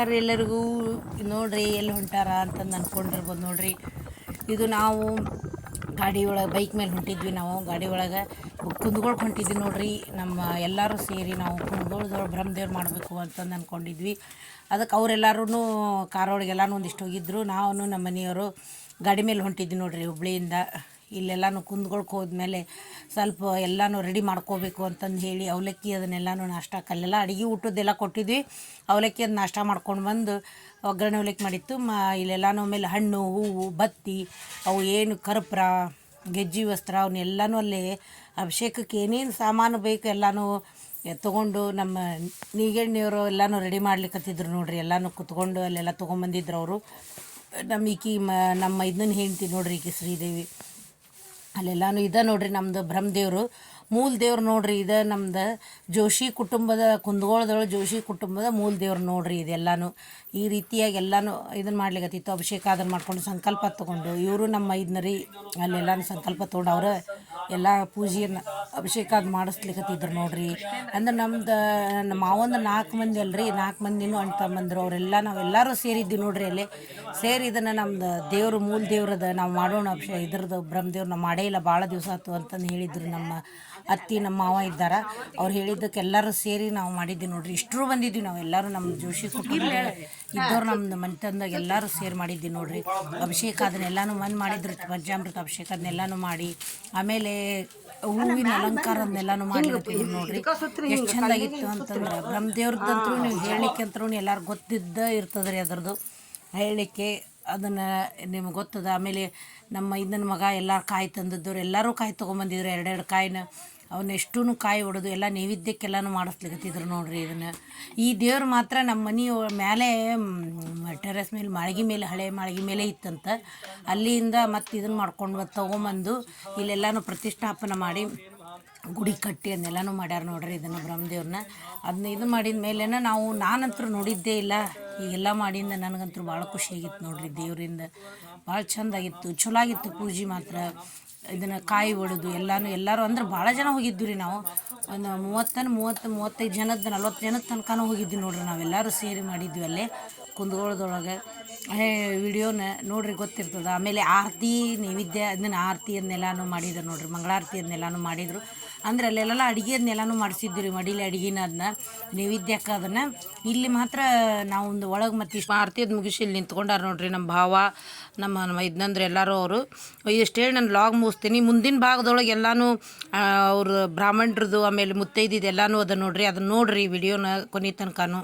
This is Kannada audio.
ನಮಸ್ಕಾರ ಎಲ್ಲರಿಗೂ. ನೋಡ್ರಿ ಎಲ್ಲಿ ಹೊಂಟಾರ ಅಂತಂದು ಅಂದ್ಕೊಂಡಿರ್ಬೋದು. ನೋಡ್ರಿ ಇದು ನಾವು ಗಾಡಿ ಒಳಗೆ ಬೈಕ್ ಮೇಲೆ ಹೊಂಟಿದ್ವಿ. ನಾವು ಗಾಡಿ ಒಳಗೆ ಕುಂದ್ಕೊಳಕ್ಕೆ ಹೊಂಟಿದ್ವಿ. ನೋಡ್ರಿ ನಮ್ಮ ಎಲ್ಲರೂ ಸೇರಿ ನಾವು ಕುಂದ್ಗೊಳ್ದೊಳಗೆ ಬ್ರಹ್ಮದೇವ್ರು ಮಾಡಬೇಕು ಅಂತಂದು ಅಂದ್ಕೊಂಡಿದ್ವಿ. ಅದಕ್ಕೆ ಅವರೆಲ್ಲರೂ ಕಾರ್ ಒಳಗೆಲ್ಲನೂ ಒಂದಿಷ್ಟು ಹೋಗಿದ್ರು. ನಾವು ನಮ್ಮ ಮನೆಯವರು ಗಾಡಿ ಮೇಲೆ ಹೊಂಟಿದ್ವಿ. ನೋಡ್ರಿ ಹುಬ್ಳಿಯಿಂದ ಇಲ್ಲೆಲ್ಲನೂ ಕುಂದ್ಕೊಳಕ್ಕೆ ಹೋದ್ಮೇಲೆ ಸ್ವಲ್ಪ ಎಲ್ಲನೂ ರೆಡಿ ಮಾಡ್ಕೋಬೇಕು ಅಂತಂದು ಹೇಳಿ ಅವಲಕ್ಕಿ ಅದನ್ನೆಲ್ಲನೂ ನಾಷ್ಟಕ್ಕಲ್ಲೆಲ್ಲ ಅಡುಗೆ ಊಟದ್ದೆಲ್ಲ ಕೊಟ್ಟಿದ್ವಿ. ಅವಲಕ್ಕಿ ಅದು ನಾಷ್ಟ ಮಾಡ್ಕೊಂಡು ಬಂದು ಒಗ್ಗರಣೆ ಅವಲಕ್ಕಿ ಮಾಡಿತ್ತು. ಇಲ್ಲೆಲ್ಲನೂ ಆಮೇಲೆ ಹಣ್ಣು ಹೂವು ಬತ್ತಿ ಅವು ಏನು ಕರ್ಪೂರ ಗೆಜ್ಜೆ ವಸ್ತ್ರ ಅವನ್ನೆಲ್ಲನೂ ಅಲ್ಲಿ ಅಭಿಷೇಕಕ್ಕೆ ಏನೇನು ಸಾಮಾನು ಬೇಕು ಎಲ್ಲನೂ ತೊಗೊಂಡು ನಮ್ಮ ನೀಗಣ್ಣೆಯವರು ಎಲ್ಲನೂ ರೆಡಿ ಮಾಡ್ಲಿಕ್ಕತ್ತಿದ್ರು. ನೋಡ್ರಿ ಎಲ್ಲನೂ ಕುತ್ಕೊಂಡು ಅಲ್ಲೆಲ್ಲ ತೊಗೊಂಬಂದಿದ್ರು ಅವರು. ನಮ್ಮ ಇದನ್ನ ಹೆಂಡ್ತಿ ನೋಡ್ರಿ ಈಕಿ ಶ್ರೀದೇವಿ. ಅಲ್ಲೆಲ್ಲನೂ ಇದೆ ನೋಡ್ರಿ ನಮ್ಮದು ಬ್ರಹ್ಮದೇವರು ಮೂಲ ದೇವ್ರು. ನೋಡ್ರಿ ಇದು ನಮ್ದು ಜೋಶಿ ಕುಟುಂಬದ ಕುಂದಗೋಳದೊಳಗೆ ಜೋಶಿ ಕುಟುಂಬದ ಮೂಲ ದೇವ್ರು ನೋಡ್ರಿ. ಇದೆಲ್ಲನೂ ಈ ರೀತಿಯಾಗಿ ಎಲ್ಲನೂ ಇದನ್ನು ಮಾಡ್ಲಿಕ್ಕತ್ತಿತ್ತು. ಅಭಿಷೇಕ ಅದನ್ನು ಮಾಡ್ಕೊಂಡು ಸಂಕಲ್ಪ ತೊಗೊಂಡು ಇವರು ನಮ್ಮ ಇದನ್ನ ಅಲ್ಲೆಲ್ಲನೂ ಸಂಕಲ್ಪ ತೊಗೊಂಡು ಅವರು ಎಲ್ಲ ಪೂಜೆಯನ್ನು ಅಭಿಷೇಕ ಅದು ಮಾಡಿಸ್ಲಿಕ್ಕತ್ತಿದ್ರು ನೋಡ್ರಿ. ಅಂದ್ರೆ ನಮ್ದು ನಮ್ಮ ಮಾವಂದು 4 ಮಂದಿ ಅಲ್ರಿ, 4 ಮಂದಿನೂ ಅಣ್ಣ ತಮ್ಮಂದ್ರು ಅವರೆಲ್ಲ ನಾವೆಲ್ಲರೂ ಸೇರಿದ್ವಿ ನೋಡ್ರಿ. ಅಲ್ಲಿ ಸೇರಿ ಇದನ್ನು ನಮ್ದು ದೇವರು ಮೂಲ ದೇವ್ರದ ನಾವು ಮಾಡೋಣ ಇದ್ರದ್ದು ಬ್ರಹ್ಮದೇವ್ರು ನಾವು ಮಾಡೇ ಇಲ್ಲ ಭಾಳ ದಿವಸ ಆಯ್ತು ಅಂತಂದು ಹೇಳಿದ್ರು. ನಮ್ಮ ಅತ್ತಿ ನಮ್ಮ ಮಾವ ಇದ್ದಾರೆ, ಅವ್ರು ಹೇಳಿದ್ದಕ್ಕೆ ಎಲ್ಲರೂ ಸೇರಿ ನಾವು ಮಾಡಿದ್ವಿ ನೋಡ್ರಿ. ಇಷ್ಟರು ಬಂದಿದ್ವಿ ನಾವು ಎಲ್ಲರೂ ನಮ್ಮ ಜೋಶಿ ಕುಟುಂಬ ಇದ್ದವ್ರು ನಮ್ಮದು ಮನೆತಂದಾಗ ಎಲ್ಲರೂ ಸೇರಿ ಮಾಡಿದ್ವಿ ನೋಡ್ರಿ. ಅಭಿಷೇಕ ಅದನ್ನೆಲ್ಲನೂ ಮಾಡಿದ್ರು. ಪಂಚಾಮೃತ ಅಭಿಷೇಕ ಅದನ್ನೆಲ್ಲನೂ ಮಾಡಿ ಆಮೇಲೆ ಹೂವಿನ ಅಲಂಕಾರ ಅದನ್ನೆಲ್ಲನೂ ಮಾಡಿರ್ತೀವಿ ನೋಡ್ರಿ. ಎಷ್ಟು ಚೆಂದಾಗಿತ್ತು ಅಂತಂದ್ರೆ ಬ್ರಹ್ಮದೇವ್ರದ್ದಂತೂ ನೀವು ಹೇಳಲಿಕ್ಕೆ ಅಂತರೂ ಎಲ್ಲರೂ ಗೊತ್ತಿದ್ದ ಇರ್ತದೆ ರೀ ಅದರದ್ದು ಹೇಳಲಿಕ್ಕೆ. ಅದನ್ನು ನಿಮ್ಗೆ ಗೊತ್ತದ. ಆಮೇಲೆ ನಮ್ಮ ಇದನ್ನ ಮಗ ಎಲ್ಲ ಕಾಯಿ ತಂದಿದ್ದವ್ರು ಎಲ್ಲರೂ ಕಾಯಿ ತೊಗೊಂಬಂದಿದ್ರು. 2 ಕಾಯಿನ ಅವನ್ನೆಷ್ಟೂ ಕಾಯಿ ಹೊಡೆದು ಎಲ್ಲ ನೈವೇದ್ಯಕ್ಕೆಲ್ಲನೂ ಮಾಡಿಸ್ಲಿಕ್ಕತ್ತಿದ್ರು ನೋಡ್ರಿ. ಇದನ್ನು ಈ ದೇವ್ರು ಮಾತ್ರ ನಮ್ಮ ಮನೆ ಮೇಲೆ ಟೆರೆಸ್ ಮೇಲೆ ಮಾಳಿಗೆ ಮೇಲೆ ಹಳೆ ಮಾಳಿಗೆ ಮೇಲೆ ಇತ್ತಂತ. ಅಲ್ಲಿಂದ ಮತ್ತೆ ಇದನ್ನು ಮಾಡ್ಕೊಂಡು ತೊಗೊಂಬಂದು ಇಲ್ಲೆಲ್ಲನೂ ಪ್ರತಿಷ್ಠಾಪನೆ ಮಾಡಿ ಗುಡಿ ಕಟ್ಟಿ ಅದನ್ನೆಲ್ಲನೂ ಮಾಡ್ಯಾರ ನೋಡ್ರಿ. ಇದನ್ನು ಬ್ರಹ್ಮದೇವ್ರನ್ನ ಅದನ್ನ ಇದು ಮಾಡಿದ ಮೇಲೇ ನಾನಂತರೂ ನೋಡಿದ್ದೇ ಇಲ್ಲ. ಈಗೆಲ್ಲ ಮಾಡಿಂದ ನನಗಂತೂ ಭಾಳ ಖುಷಿಯಾಗಿತ್ತು ನೋಡ್ರಿ. ದೇವರಿಂದ ಭಾಳ ಚೆಂದಾಗಿತ್ತು, ಚಲೋ ಆಗಿತ್ತು ಪೂಜೆ ಮಾತ್ರ. ಇದನ್ನು ಕಾಯಿ ಹೊಡೆದು ಎಲ್ಲರೂ ಅಂದ್ರೆ ಭಾಳ ಜನ ಹೋಗಿದ್ವಿ ರೀ. ನಾವು ಒಂದು 35 ಜನದ 40 ಜನದ ತನಕನೂ ಹೋಗಿದ್ವಿ ನೋಡ್ರಿ. ನಾವೆಲ್ಲರೂ ಸೇರಿ ಮಾಡಿದ್ವಿ ಅಲ್ಲೇ ಕುಂದಗೋಳದೊಳಗೆ. ವಿಡಿಯೋನ ನೋಡ್ರಿ ಗೊತ್ತಿರ್ತದೆ. ಆಮೇಲೆ ಆರತಿ ನೈವೇದ್ಯ ಅದನ್ನ ಆರತಿ ಅದನ್ನೆಲ್ಲನೂ ಮಾಡಿದ್ರು ನೋಡ್ರಿ. ಮಂಗಳಾರತಿ ಅದನ್ನೆಲ್ಲನೂ ಮಾಡಿದರು. ಅಂದ್ರೆ ಅಲ್ಲೆಲ್ಲ ಅಡುಗೆ ಅದನ್ನೆಲ್ಲನೂ ಮಾಡಿಸಿದ್ವಿ ರೀ. ಮಡಿಲಿ ಅಡುಗೆನ ಅದನ್ನ ನೈವೇದ್ಯಕ್ಕೆ ಅದನ್ನು ಇಲ್ಲಿ ಮಾತ್ರ ನಾವು ಒಂದು ಒಳಗೆ ಮತ್ತು ಇಷ್ಟು ಆರತಿ ಅದು ಮುಗಿಸಿ ಇಲ್ಲಿ ನಿಂತ್ಕೊಂಡಾರ ನೋಡ್ರಿ. ನಮ್ಮ ಭಾವ ನಮ್ಮ ಇದನ್ನಂದ್ರೆ ಎಲ್ಲರೂ ಅವರು. ಇಷ್ಟು ಹೇಳಿ ನಾನು ಲಾಗ್ ಮುಗಿಸ್ತೀನಿ. ಮುಂದಿನ ಭಾಗದೊಳಗೆ ಎಲ್ಲನೂ ಅವ್ರ ಬ್ರಾಹ್ಮಣರದು ಆಮೇಲೆ ಮುತ್ತೈದಿದ್ದು ಎಲ್ಲನೂ ಅದ ನೋಡ್ರಿ. ಅದನ್ನು ನೋಡ್ರಿ ವಿಡಿಯೋನ ಕೊನೆ ತನಕನೂ.